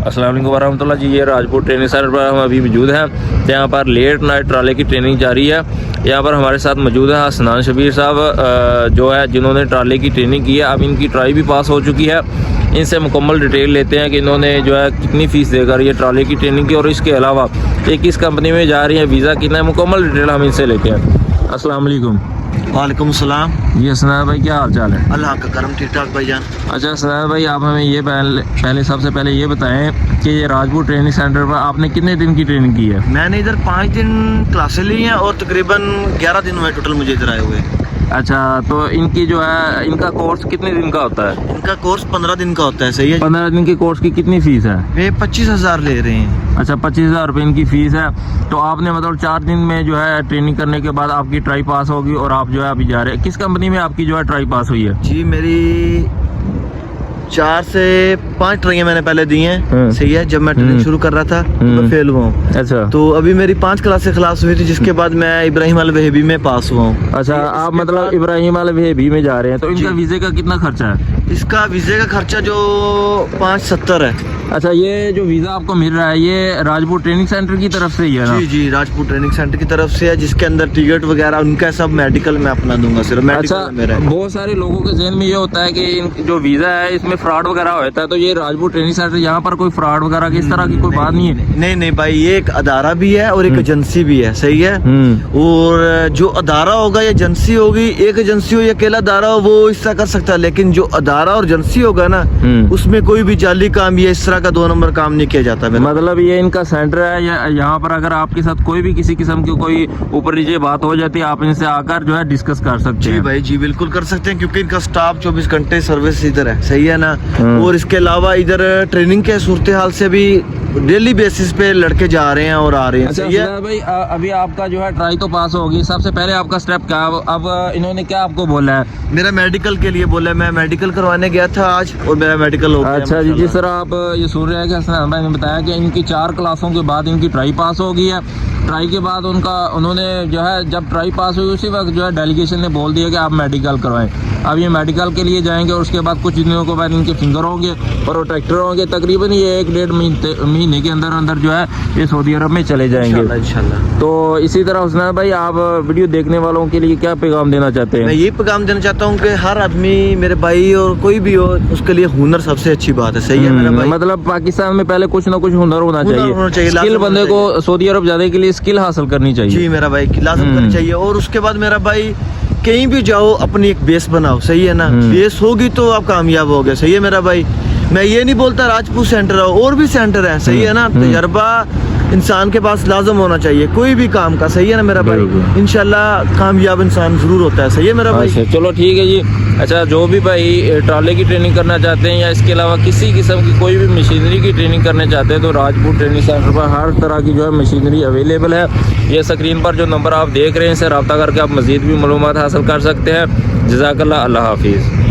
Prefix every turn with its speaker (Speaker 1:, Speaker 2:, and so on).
Speaker 1: अस्सलाम वालेकुम वरहमतुल्लाह जी। ये राजपुर ट्रेनिंग सेंटर पर हम अभी मौजूद हैं। यहाँ पर लेट नाइट ट्राले की ट्रेनिंग जारी है। यहाँ पर हमारे साथ मौजूद है हसनान शबीर साहब जो है जिन्होंने ट्राले की ट्रेनिंग की है। अब इनकी ट्राई भी पास हो चुकी है। इनसे मुकम्मल डिटेल लेते हैं कि इन्होंने जो है कितनी फ़ीस देकर ये ट्राले की ट्रेनिंग की और इसके अलावा ये किस कंपनी में जा रही है, वीज़ा कितना है, मुकम्मल डिटेल हम इनसे लेते हैं। अस्सलाम वालेकुम।
Speaker 2: वालेकुम सलाम।
Speaker 1: जी हसनान भाई, क्या हाल चाल है?
Speaker 2: अल्लाह का करम, ठीक ठाक भाईजान।
Speaker 1: अच्छा हसनान भाई, आप हमें ये पहले सबसे पहले ये बताएं कि ये राजपुर ट्रेनिंग सेंटर पर आपने कितने दिन की ट्रेनिंग की है?
Speaker 2: मैंने इधर 5 दिन क्लासें ली हैं और तकरीबन 11 दिन हुए टोटल मुझे इधर आए हुए।
Speaker 1: अच्छा, तो इनकी जो है इनका कोर्स कितने दिन का होता है?
Speaker 2: इनका कोर्स 15 दिन का होता है। सही है।
Speaker 1: 15 दिन के कोर्स की कितनी फीस है?
Speaker 2: वे 25,000 ले रहे हैं।
Speaker 1: अच्छा, 25,000 रुपये इनकी फ़ीस है। तो आपने मतलब 4 दिन में जो है ट्रेनिंग करने के बाद आपकी ट्राई पास होगी और आप जो है अभी जा रहे हैं। किस कंपनी में आपकी जो है ट्राई पास हुई है?
Speaker 2: जी मेरी 4 से 5 ट्राइयाँ मैंने पहले दी हैं। सही है। जब मैं ट्रेनिंग शुरू कर रहा था तो मैं फेल हुआ हूँ।
Speaker 1: अच्छा,
Speaker 2: तो अभी मेरी 5 क्लासें खलास हुई थी, जिसके बाद मैं इब्राहिम अल वहेबी में पास हुआ हूँ।
Speaker 1: अच्छा, आप मतलब इब्राहिम अल वहेबी में जा रहे हैं। तो इनका वीज़े का कितना खर्चा है?
Speaker 2: इसका वीज़े का खर्चा जो 570 है।
Speaker 1: अच्छा, ये जो वीज़ा आपको मिल रहा है ये राजपुर ट्रेनिंग सेंटर की तरफ से ही है ना?
Speaker 2: जी जी, राजपुर ट्रेनिंग सेंटर की तरफ से है, जिसके अंदर टिकट वगैरह उनका सब मेडिकल मैं अपना दूंगा। सिर्फ मेडिकल
Speaker 1: अच्छा,
Speaker 2: मेरा है।
Speaker 1: बहुत सारे लोगों के ज़हन में ये होता है कि जो वीज़ा है इसमें फ्रॉड वगैरह होता है। तो ये राजपुर ट्रेनिंग सेंटर, यहाँ पर कोई फ्रॉड वगैरह की इस तरह की कोई बात नहीं है?
Speaker 2: नहीं नहीं भाई, ये एक अदारा भी है और एक एजेंसी भी है। सही है। और जो अदारा होगा या एजेंसी होगी, एक एजेंसी हो या अकेला अदारा हो, वो इस तरह कर सकता है। लेकिन जो अदारा और एजेंसी होगा ना, उसमें कोई भी जाली काम या इस तरह का 2 नंबर काम नहीं किया जाता।
Speaker 1: मतलब ये इनका सेंटर है या यहाँ पर अगर आपके साथ कोई भी किसी किस्म की कोई ऊपर नीचे बात हो जाती है, आप इनसे आकर जो है डिस्कस कर सकते हैं?
Speaker 2: जी भाई जी, बिल्कुल कर सकते हैं, क्योंकि इनका स्टाफ 24 घंटे सर्विस इधर है। सही है ना। और इसके अलावा इधर ट्रेनिंग के सूरत हाल से भी डेली बेसिस पे लड़के जा रहे हैं और आ रहे हैं।
Speaker 1: अच्छा,
Speaker 2: सही है
Speaker 1: भाई, अभी आपका जो है ट्राई तो पास होगी। सबसे पहले आपका स्टेप क्या है? अब इन्होंने क्या आपको बोला है?
Speaker 2: मेरा मेडिकल के लिए बोला। मैं मेडिकल करवाने गया था आज और मेरा मेडिकल हो गया।
Speaker 1: अच्छा जी, जिस तरह आप ये सुन रहे हैं कि हसनान भाई ने बताया कि इनकी 4 क्लासों के बाद इनकी ट्राई पास हो गई है। ट्राई के बाद उन्होंने जो है जब ट्राई पास हुई उसी वक्त जो है डेलीगेशन ने बोल दिया कि आप मेडिकल करवाएं। अब ये मेडिकल के लिए जाएंगे और उसके बाद कुछ दिनों के बाद इनके फिंगर होंगे और प्रोटेक्टर होंगे। तकरीबन ये 1-1.5 महीने के अंदर अंदर जो है ये सऊदी अरब में चले जाएंगे
Speaker 2: इंशाल्लाह।
Speaker 1: तो इसी तरह हसनान भाई, आप वीडियो देखने वालों के लिए क्या पैगाम देना चाहते हैं?
Speaker 2: मैं ये पैगाम देना चाहता हूँ कि हर आदमी, मेरे भाई और कोई भी हो, उसके लिए हुनर सबसे अच्छी बात है। सही है मेरा भाई।
Speaker 1: मतलब पाकिस्तान में पहले कुछ ना कुछ हुनर होना चाहिए। स्किल
Speaker 2: लाजम
Speaker 1: बंदे को सऊदी अरब जाने के लिए स्किल हासिल करनी चाहिए।
Speaker 2: जी मेरा भाई, लाजम करनी चाहिए। और उसके बाद मेरा भाई, कहीं भी जाओ अपनी एक बेस बनाओ। सही है ना। बेस होगी तो आप कामयाब हो गए। सही है मेरा भाई। मैं ये नहीं बोलता राजपूत सेंटर हो, और भी सेंटर है। सही है ना। तजर्बा इंसान के पास लाजम होना चाहिए कोई भी काम का। सही है ना मेरा भाई। इंशाल्लाह कामयाब इंसान जरूर होता है। सही है मेरा भाई।
Speaker 1: चलो ठीक है जी। अच्छा, जो भी भाई ट्राले की ट्रेनिंग करना चाहते हैं या इसके अलावा किसी किस्म की कोई भी मशीनरी की ट्रेनिंग करना चाहते हैं तो राजपुर ट्रेनिंग सेंटर पर हर तरह की जो है मशीनरी अवेलेबल है। ये स्क्रीन पर जो नंबर आप देख रहे हैं, इससे रब्ता करके आप मज़ीद भी मालूमात हासिल कर सकते हैं। जज़ाकल्लाह, अल्लाह हाफिज़।